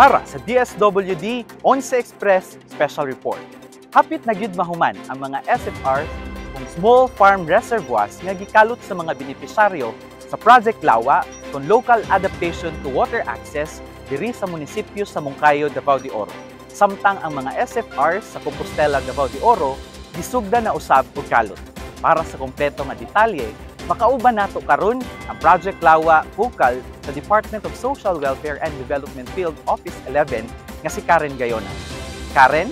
Para sa DSWD 11 Express Special Report. Hapit na gyud mahuman ang mga SFRs kung small farm reservoirs nga gikalot sa mga benepisyaryo sa Project Lawa kung local adaptation to water access diri sa munisipyo sa Moncayo, Davao de Oro. Samtang ang mga SFRs sa Compostela, Davao de Oro gisugda na usab og kalot. Para sa kompleto nga detalye, makauban nato karon ang Project Lawa Focal sa Department of Social Welfare and Development Field Office 11 nga si Karen Gayona. Karen?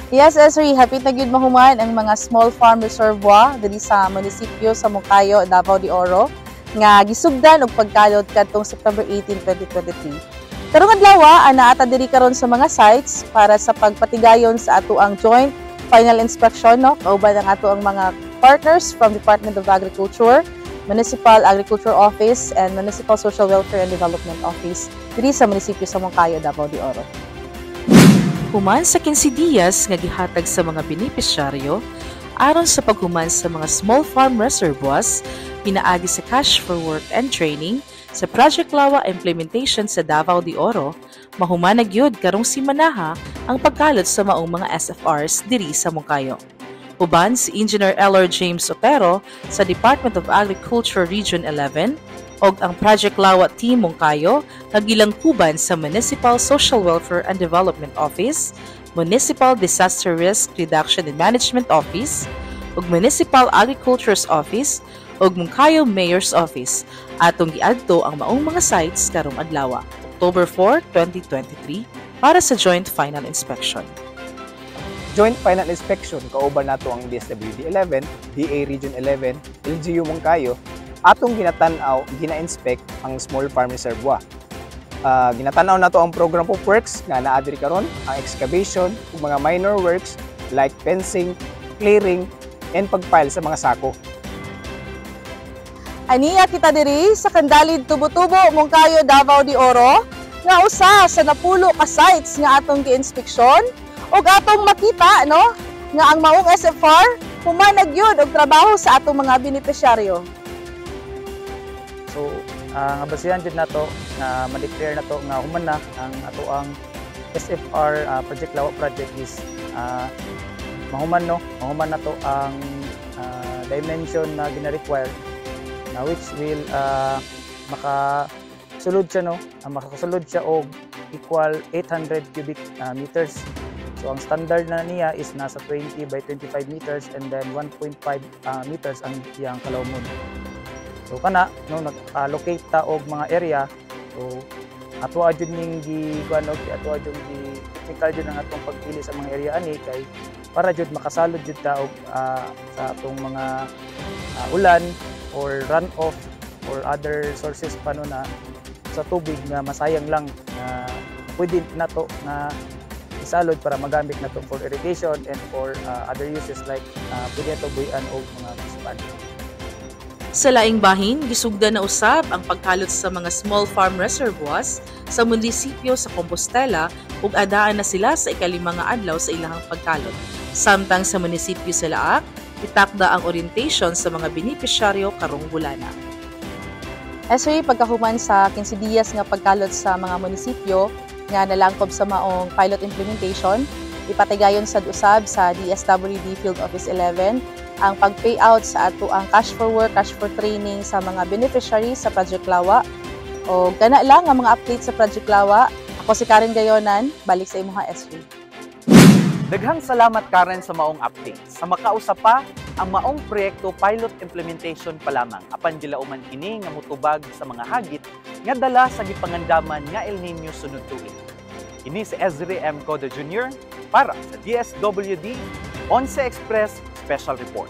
Yes, Esri, hapit na gyud mahuman ang mga small farm reservoir diri sa munisipyo sa Moncayo, Davao de Oro nga gisugdan og pagkalot kadtong September 18, 2023. Karong adlaw naata diri karon sa mga sites para sa pagpatigayon sa ato ang joint final inspection kauban ang ato ang mga partners from Department of Agriculture, Municipal Agriculture Office, and Municipal Social Welfare and Development Office diri sa munisipyo sa Moncayo, Davao de Oro. Human sa 15 dias nga gihatag sa mga benepisyaryo aron sa paghuman sa mga small farm reservoirs pinaagi sa Cash for Work and Training sa Project Lawa implementation sa Davao de Oro, mahuman na gyud karong simanaha ang pagkalot sa maong mga SFRs diri sa Moncayo. Uban si Engineer Elor James Opero sa Department of Agriculture Region 11 og ang Project Lawa Team Moncayo nagilangkuban sa Municipal Social Welfare and Development Office, Municipal Disaster Risk Reduction and Management Office, ug Municipal Agriculture's Office ug Moncayo Mayor's Office atong giadto ang maong mga sites karong adlaw, October 4, 2023 para sa joint final inspection. Joint final inspection kauban nato ang DSWD 11, DA Region 11, LGU Moncayo atong ginatan-aw, gina-inspect ang small farm reservoir. Ginatan-aw nato ang program of works nga naa diri karon, ang excavation ug mga minor works like fencing, clearing, and pagpile sa mga sako. Aniya kita diri sa Kandalid Tubo-Tubo, Moncayo, Davao de Oro nga usa sa napulo ka sites nga atong gi-inspeksyon ug atong makita nga ang maong SFR humanag gyud og trabaho sa atong mga benepisyaryo. So, nga basihan jud nato na ma-declare nato nga human na ang ato ang SFR Project Lawa project is mahuman nato ang dimension na gina-require na which will makasulod siya makasulod siya og equal 800 cubic meters. So ang standard na niya is nasa 20 by 25 meters and then 1.5 meters ang iyang kalawmon. So kana nag-allocate ta og mga area, so ato adjud ning gikuan og ato adjud gi technical jud ang atong pagpili sa mga area ani kay para jud makasalod jud ta og sa atong mga ulan or runoff or other sources pa na sa tubig nga masayang lang na pwede nato na isalod para magamit nato for irrigation and for other uses like pwede nato buyan og mga pispan. Sa laing bahin, gisugdan na usab ang pagkalot sa mga small farm reservoirs sa munisipyo sa Compostela ug adaan na sila sa ikalimang adlaw sa ilahang pagkalot. Samtang sa munisipyo sa Laak, itakda ang orientation sa mga benepisyaryo karong bulana. Esri, pagkahuman sa 15 dias nga pagkalot sa mga munisipyo nga nalangkob sa maong pilot implementation, ipatigayon sad usab sa DSWD Field Office 11 ang pag-payout sa ato ang Cash for Work, Cash for Training sa mga beneficiaries sa Project Lawa. O kana lang ang mga updates sa Project Lawa. Ako si Karen Gayonan, balik sa imuha SG. Daghang salamat Karen sa maong updates. Sa makausap pa, ang maong proyekto pilot implementation pa lamang apan gilauman kini nga mutubag sa mga hagit nga dala sa gipangandaman nga El Nino sunod tuig. Ini si Ezri M. Codo Jr. para sa DSWD 11 Express Special Report.